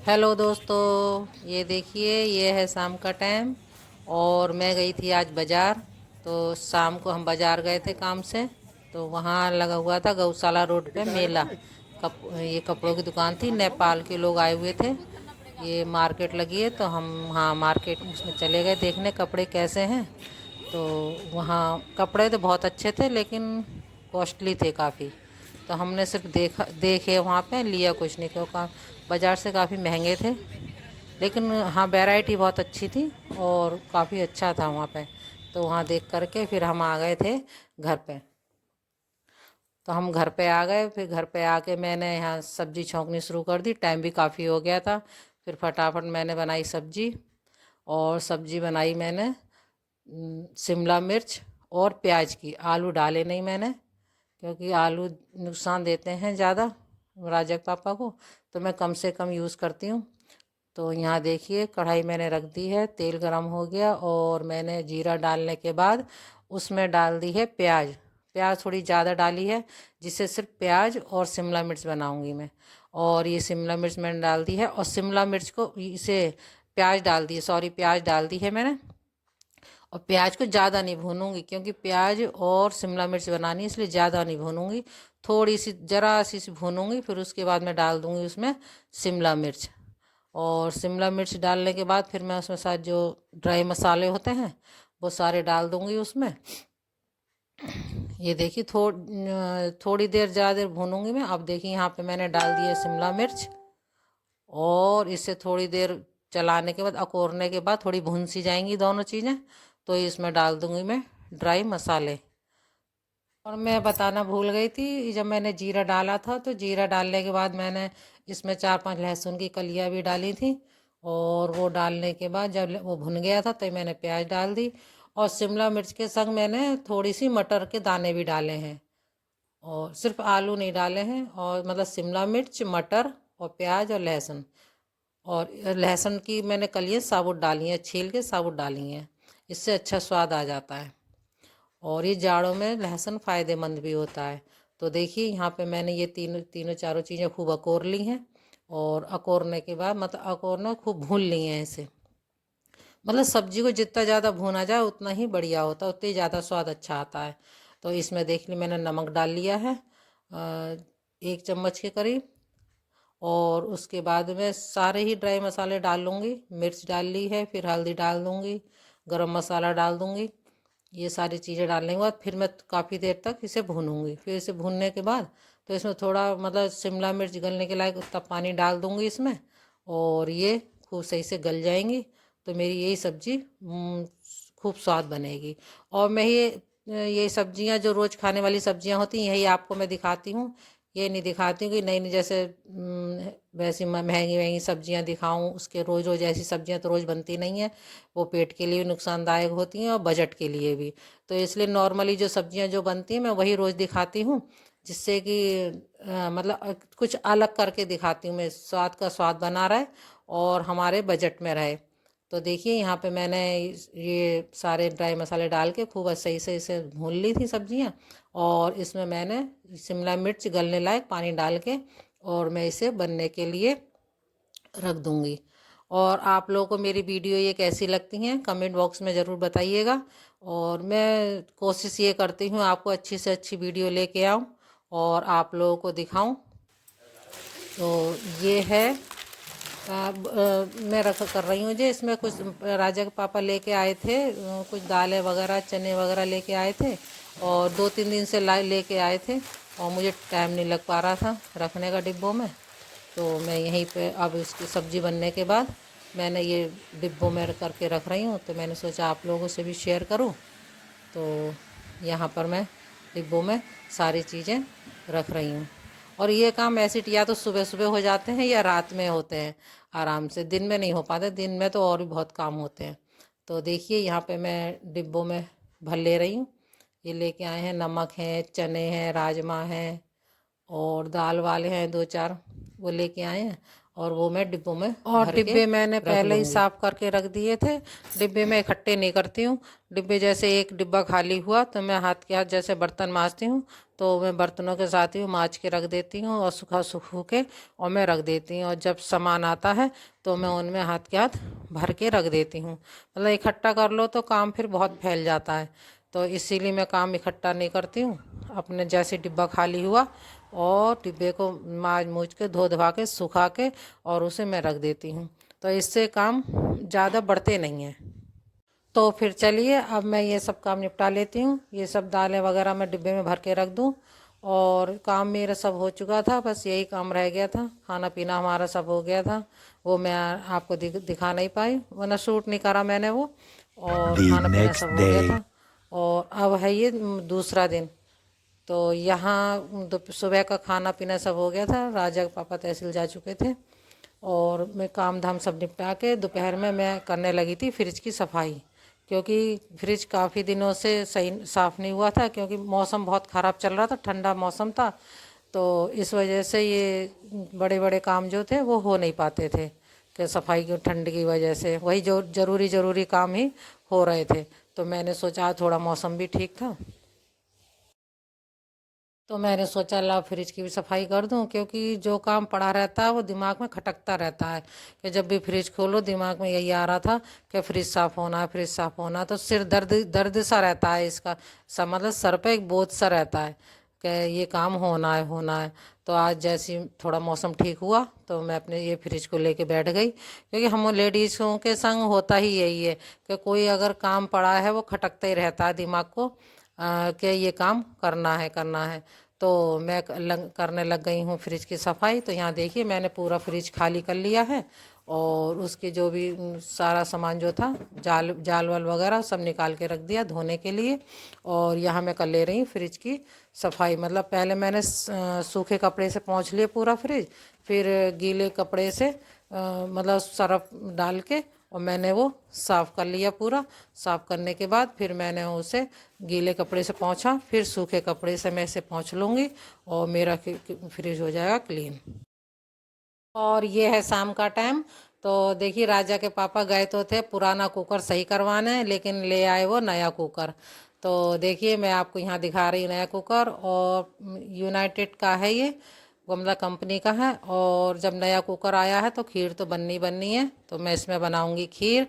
Hello दोस्तों, ये देखिए, ये है शाम का टाइम। और मैं गई थी आज बाज़ार। तो शाम को हम बाज़ार गए थे काम से। तो वहाँ लगा हुआ था गौशाला रोड पे मेला। ये कपड़ों की दुकान थी, नेपाल के लोग आए हुए थे। ये मार्केट लगी है, तो हम हाँ मार्केट उसमें चले गए देखने कपड़े कैसे हैं। तो वहाँ कपड़े तो बहुत अच्छे थे, लेकिन कॉस्टली थे काफ़ी। तो हमने सिर्फ देखे वहाँ पे, लिया कुछ नहीं, क्योंकि बाज़ार से काफ़ी महंगे थे। लेकिन हाँ, वैरायटी बहुत अच्छी थी और काफ़ी अच्छा था वहाँ पे। तो वहाँ देख करके फिर हम आ गए थे घर पे। तो हम घर पे आ गए, फिर घर पे आके मैंने यहाँ सब्ज़ी छौंकनी शुरू कर दी। टाइम भी काफ़ी हो गया था। फिर फटाफट मैंने बनाई सब्ज़ी। और सब्ज़ी बनाई मैंने शिमला मिर्च और प्याज की। आलू डाले नहीं मैंने, क्योंकि आलू नुकसान देते हैं ज़्यादा राजक पापा को। तो मैं कम से कम यूज़ करती हूँ। तो यहाँ देखिए, कढ़ाई मैंने रख दी है, तेल गरम हो गया और मैंने जीरा डालने के बाद उसमें डाल दी है प्याज। प्याज थोड़ी ज़्यादा डाली है, जिससे सिर्फ प्याज और शिमला मिर्च बनाऊंगी मैं। और ये शिमला मिर्च मैंने डाल दी है, और शिमला मिर्च को इसे प्याज डाल दी, सॉरी, प्याज डाल दी है मैंने। और प्याज को ज़्यादा नहीं भूनूंगी, क्योंकि प्याज और शिमला मिर्च बनानी है, इसलिए ज़्यादा नहीं भूनूंगी। थोड़ी सी, ज़रा सी भूनूंगी, फिर उसके बाद मैं डाल दूंगी उसमें शिमला मिर्च। और शिमला मिर्च डालने के बाद फिर मैं उसमें साथ जो ड्राई मसाले होते हैं वो सारे डाल दूंगी उसमें। ये देखिए, थोड़ी देर, ज़्यादा देर भूनूंगी मैं। अब देखिए, यहाँ पे मैंने डाल दिया शिमला मिर्च। और इसे थोड़ी देर चलाने के बाद, अकोरने के बाद, थोड़ी भून सी जाएंगी दोनों चीज़ें। तो इसमें डाल दूंगी मैं ड्राई मसाले। और मैं बताना भूल गई थी, जब मैंने जीरा डाला था तो जीरा डालने के बाद मैंने इसमें 4-5 लहसुन की कलियां भी डाली थी। और वो डालने के बाद जब वो भुन गया था तो मैंने प्याज डाल दी। और शिमला मिर्च के संग मैंने थोड़ी सी मटर के दाने भी डाले हैं। और सिर्फ आलू नहीं डाले हैं, और मतलब शिमला मिर्च, मटर और प्याज और लहसुन। और लहसुन की मैंने कलियां साबुत डाली हैं, छील के साबुत डाली हैं। इससे अच्छा स्वाद आ जाता है। और ये जाड़ों में लहसुन फ़ायदेमंद भी होता है। तो देखिए, यहाँ पे मैंने ये तीनों तीनों चारों चीज़ें खूब अकोर ली हैं। और अकोरने के बाद, मतलब अकोरना, खूब भून ली हैं इसे। मतलब सब्जी को जितना ज़्यादा भूना जाए उतना ही बढ़िया होता है, उतना ही ज़्यादा स्वाद अच्छा आता है। तो इसमें देख ली मैंने नमक डाल लिया है, 1 चम्मच के करीब। और उसके बाद में सारे ही ड्राई मसाले डाल लूँगी। मिर्च डाल ली है, फिर हल्दी डाल दूँगी, गरम मसाला डाल दूँगी। ये सारी चीज़ें डालने के बाद फिर मैं काफ़ी देर तक इसे भूनूंगी। फिर इसे भूनने के बाद तो इसमें थोड़ा, मतलब शिमला मिर्च गलने के लायक उतना पानी डाल दूंगी इसमें। और ये खूब सही से गल जाएंगी। तो मेरी यही सब्ज़ी खूब स्वाद बनेगी। और मैं ये सब्जियां जो रोज़ खाने वाली सब्जियां होती हैं, यही आपको मैं दिखाती हूँ। ये नहीं दिखाती हूँ कि नई नई, जैसे वैसी महंगी महंगी सब्जियां दिखाऊं। उसके रोज़ रोज़ ऐसी सब्जियां तो रोज़ बनती नहीं है। वो पेट के लिए भी नुकसानदायक होती हैं और बजट के लिए भी। तो इसलिए नॉर्मली जो सब्जियां जो बनती हैं मैं वही रोज़ दिखाती हूँ। जिससे कि मतलब कुछ अलग करके दिखाती हूँ मैं, स्वाद का स्वाद बना रहे और हमारे बजट में रहे। तो देखिए, यहाँ पे मैंने ये सारे ड्राई मसाले डाल के खूब सही से इसे भून ली थी सब्जियाँ। और इसमें मैंने शिमला मिर्च गलने लायक पानी डाल के, और मैं इसे बनने के लिए रख दूंगी। और आप लोगों को मेरी वीडियो ये कैसी लगती हैं, कमेंट बॉक्स में ज़रूर बताइएगा। और मैं कोशिश ये करती हूँ आपको अच्छी से अच्छी वीडियो लेके आऊँ और आप लोगों को दिखाऊं। तो ये है, मैं रख कर रही हूँ जी। इसमें कुछ राजा के पापा लेके आए थे, कुछ दालें वगैरह, चने वगैरह लेके आए थे। और 2-3 दिन से लेके आए थे। और मुझे टाइम नहीं लग पा रहा था रखने का डिब्बों में। तो मैं यहीं पे अब इसकी सब्ज़ी बनने के बाद मैंने ये डिब्बों में करके रख रही हूँ। तो मैंने सोचा आप लोगों से भी शेयर करूँ। तो यहाँ पर मैं डिब्बों में सारी चीज़ें रख रही हूँ। और ये काम ऐसे या तो सुबह सुबह हो जाते हैं या रात में होते हैं आराम से। दिन में नहीं हो पाते, दिन में तो और भी बहुत काम होते हैं। तो देखिए, यहाँ पे मैं डिब्बों में भर ले रही हूँ। ये लेके आए हैं, नमक है, चने हैं, राजमा हैं, और दाल वाले हैं 2-4, वो लेके आए हैं। और वो मैं डिब्बों में और भर के डिब्बे मैंने रख पहले ही लूँगी। साफ करके रख दिए थे। डिब्बे में इकट्ठे नहीं करती हूँ। डिब्बे जैसे एक डिब्बा खाली हुआ तो मैं हाथ के हाथ जैसे बर्तन मांजती हूँ, तो मैं बर्तनों के साथ ही मांज के रख देती हूँ और सूखा के और मैं रख देती हूँ। और जब सामान आता है तो मैं उनमें हाथ के हाथ भर के रख देती हूँ। मतलब इकट्ठा कर लो तो काम फिर बहुत फैल जाता है, तो इसीलिए मैं काम इकट्ठा नहीं करती हूँ। अपने जैसे डिब्बा खाली हुआ और डिब्बे को मांज मूज के धो धवा के सुखा के और उसे मैं रख देती हूँ, तो इससे काम ज़्यादा बढ़ते नहीं हैं। तो फिर चलिए अब मैं ये सब काम निपटा लेती हूँ। ये सब दालें वगैरह मैं डिब्बे में भर के रख दूँ और काम मेरा सब हो चुका था, बस यही काम रह गया था। खाना पीना हमारा सब हो गया था, वो मैं आपको दिखा नहीं पाई, वरना शूट नहीं करा मैंने वो। और The खाना पीना next सब हो गया day. था। और अब है ये दूसरा दिन। तो यहाँ सुबह का खाना पीना सब हो गया था, राजा के पापा तहसील जा चुके थे और मैं काम धाम सब निपटा के दोपहर में मैं करने लगी थी फ्रिज की सफाई, क्योंकि फ्रिज काफ़ी दिनों से सही साफ़ नहीं हुआ था, क्योंकि मौसम बहुत ख़राब चल रहा था, ठंडा मौसम था। तो इस वजह से ये बड़े बड़े काम जो थे वो हो नहीं पाते थे, कि सफाई की ठंड की वजह से वही जो ज़रूरी काम ही हो रहे थे। तो मैंने सोचा थोड़ा मौसम भी ठीक था, तो मैंने सोचा ला फ्रिज की भी सफाई कर दूं, क्योंकि जो काम पड़ा रहता है वो दिमाग में खटकता रहता है, कि जब भी फ्रिज खोलो दिमाग में यही आ रहा था कि फ्रिज साफ़ होना है, फ्रिज साफ़ होना है। तो सिर दर्द दर्द सा रहता है इसका, मतलब सर पे एक बोझ सा रहता है कि ये काम होना है होना है। तो आज जैसे ही थोड़ा मौसम ठीक हुआ तो मैं अपने ये फ्रिज को लेके बैठ गई, क्योंकि हम लेडीज़ों के संग होता ही यही है कि कोई अगर काम पड़ा है वो खटकता ही रहता है दिमाग को, कि ये काम करना है करना है। तो मैं करने लग गई हूँ फ्रिज की सफाई। तो यहाँ देखिए मैंने पूरा फ्रिज खाली कर लिया है और उसके जो भी सारा सामान जो था जाल जाल वाल वगैरह सब निकाल के रख दिया धोने के लिए। और यहाँ मैं कर ले रही हूँ फ्रिज की सफाई। मतलब पहले मैंने सूखे कपड़े से पोंछ लिए पूरा फ्रिज, फिर गीले कपड़े से मतलब सरफ डाल के और मैंने वो साफ़ कर लिया पूरा। साफ़ करने के बाद फिर मैंने उसे गीले कपड़े से पोंछा, फिर सूखे कपड़े से मैं इसे पोंछ लूँगी और मेरा फ्रिज हो जाएगा क्लीन। और ये है शाम का टाइम। तो देखिए राजा के पापा गए तो थे पुराना कुकर सही करवाने, लेकिन ले आए वो नया कुकर। तो देखिए मैं आपको यहाँ दिखा रही हूँ नया कुकर, और यूनाइटेड का है ये, गमला कंपनी का है। और जब नया कुकर आया है तो खीर तो बननी बननी है, तो मैं इसमें बनाऊंगी खीर।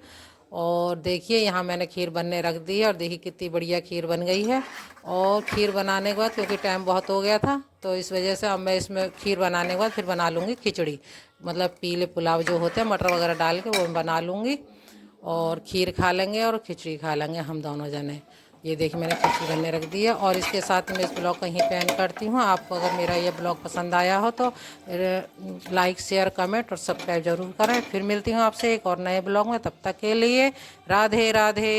और देखिए यहाँ मैंने खीर बनने रख दी है और देखिए कितनी बढ़िया खीर बन गई है। और खीर बनाने के बाद, क्योंकि टाइम बहुत हो गया था तो इस वजह से अब मैं इसमें खीर बनाने के बाद फिर बना लूँगी खिचड़ी, मतलब पीले पुलाव जो होते हैं मटर वगैरह डाल के वो बना लूँगी। और खीर खा लेंगे और खिचड़ी खा लेंगे हम दोनों जने। ये देखिए मैंने खिचड़ी बनने रख दी है। और इसके साथ मैं इस ब्लॉग को यहीं पे एंड करती हूँ। आपको अगर मेरा ये ब्लॉग पसंद आया हो तो लाइक शेयर कमेंट और सब्सक्राइब जरूर करें। फिर मिलती हूँ आपसे एक और नए ब्लॉग में, तब तक के लिए राधे राधे।